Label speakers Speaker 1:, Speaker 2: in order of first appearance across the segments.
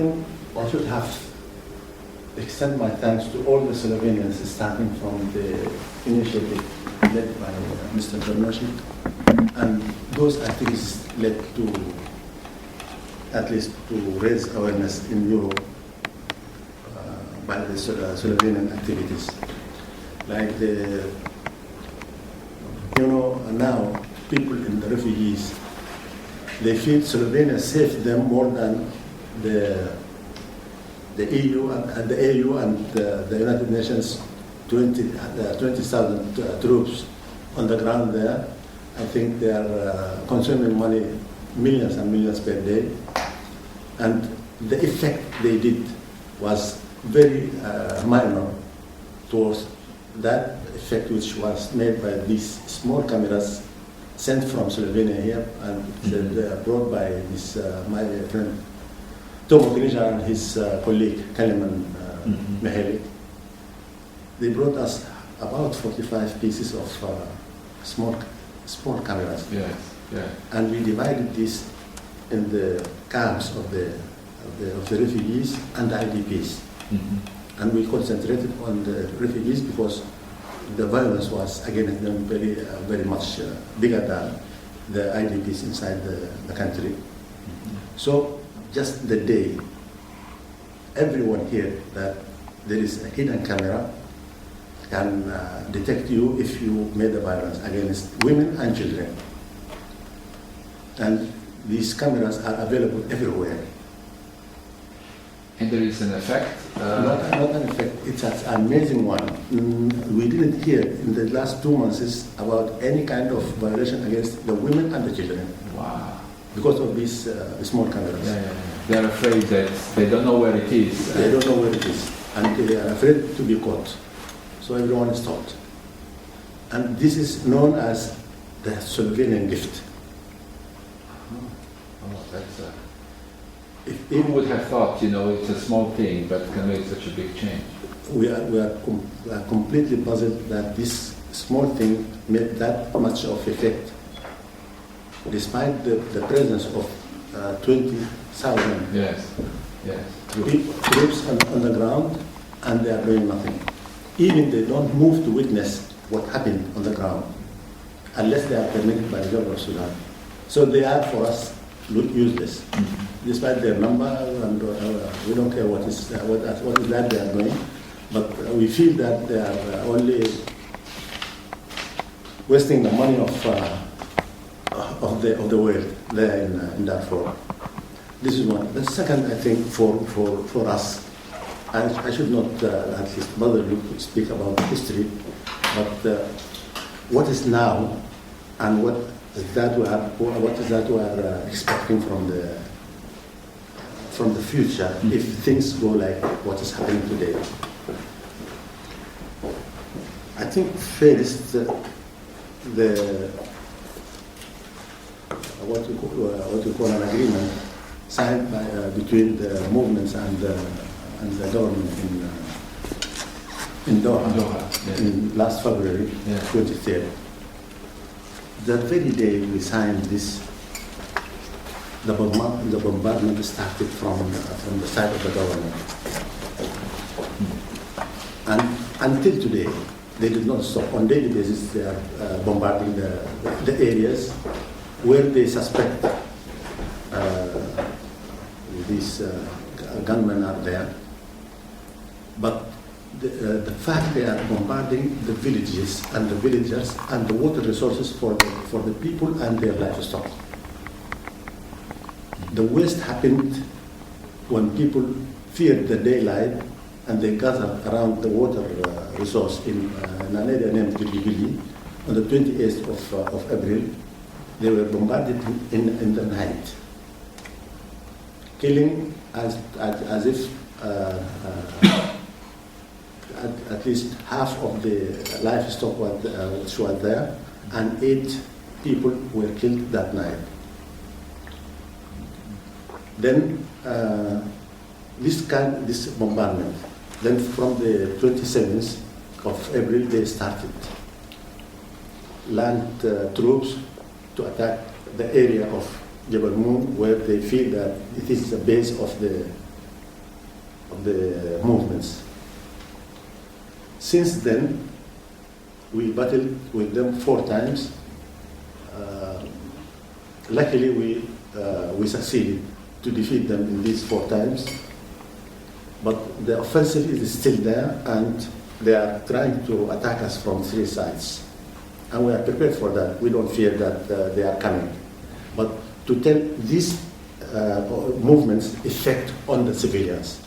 Speaker 1: think I should have extend my thanks to all the Slovenians, starting from the initiative led by Mr. Bernoshi, and those activities led to, at least to raise awareness in Europe by the Slovenian activities. Like now people in the refugees, they feel Slovenia saved them more than the EU and the AU and the United Nations 20,000 troops on the ground there. I think they are consuming money, millions and millions per day. And the effect they did was very minor towards that effect which was made by these small cameras sent from Slovenia here and brought by this my friend Tomo Kniža and his colleague Kaliman Miheli. They brought us about 45 pieces of small cameras.
Speaker 2: Yes, yeah.
Speaker 1: And we divided this in the camps of the refugees and the IDPs. And we concentrated on the refugees because the violence was against them very much bigger than the IDPs inside the country. So just the day, everyone here that there is a hidden camera can detect you if you made the violence against women and children. And these cameras are available everywhere.
Speaker 2: And there is an effect?
Speaker 1: Not an effect, it's an amazing one. We didn't hear in the last 2 months about any kind of violation against the women and the children.
Speaker 2: Wow.
Speaker 1: Because of these small cameras.
Speaker 2: Yeah. They're afraid that they don't know where it is.
Speaker 1: They don't know where it is. And they are afraid to be caught. So everyone is taught. And this is known as the Slovenian gift.
Speaker 2: Oh, that's who would have thought, it's a small thing, but can make such a big change?
Speaker 1: We are completely puzzled that this small thing made that much of effect, despite the presence of 20,000 troops on the ground, and they are doing nothing. Even they don't move to witness what happened on the ground, unless they are permitted by the government of Sudan. So they are, for us, useless. Despite their number, and we don't care what is that they are doing, but we feel that they are only wasting the money of the world there in Darfur. This is one. The second, I think, for us, I should not at least bother you to speak about history, but what is now and what is that we are expecting from the future if things go like what is happening today. I think first what you call an agreement signed between the movements and the government in Doha, in last February 23rd. That very day we signed this, the bombardment started from the side of the government. And until today, they did not stop. On daily basis, they are bombarding the areas where they suspect these gunmen are there. But the fact they are bombarding the villages and the villagers and the water resources for the people and their livestock. The worst happened when people feared the daylight and they gathered around the water resource in an area named Gilgili on the 28th of April. They were bombarded in the night, killing as if at least half of the livestock which were there, and 8 people were killed that night. Then this bombardment. Then from the 27th of April they started land troops to attack the area of Jebel Moon, where they feel that it is the base of the of the movements. Since then, we battled with them 4 times. Luckily, we succeeded to defeat them in these 4 times. But the offensive is still there, and they are trying to attack us from 3 sides. And we are prepared for that. We don't fear that they are coming. But to tell these movements' effect on the civilians.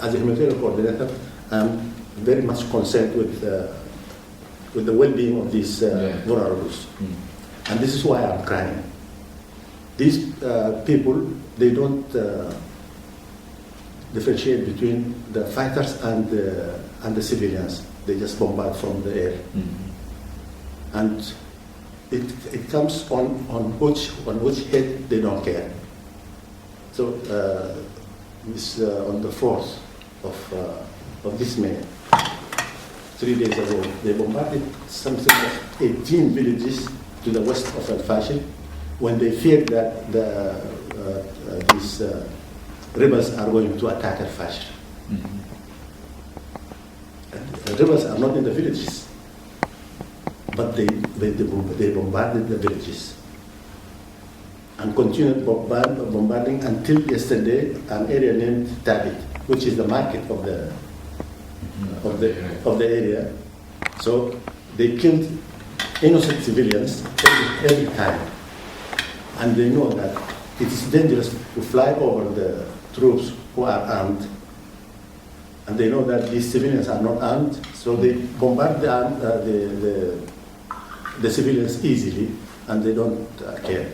Speaker 1: As a humanitarian coordinator, I'm very much concerned with the well-being of these vulnerables. And this is why I'm crying. These people, they don't differentiate between the fighters and the civilians. They just bombard from the air. And it comes on which head they don't care. So this on the 4th of this May, 3 days ago, they bombarded something like 18 villages to the west of Al Fashil, when they feared that these rebels are going to attack Al Fashil. The rebels are not in the villages, but they bombarded the villages and continued bombarding until yesterday an area named Tabit, which is the market of the area. So they killed innocent civilians every time, and they know that it is dangerous to fly over the troops who are armed, and they know that these civilians are not armed, so they bombard the civilians easily, and they don't care.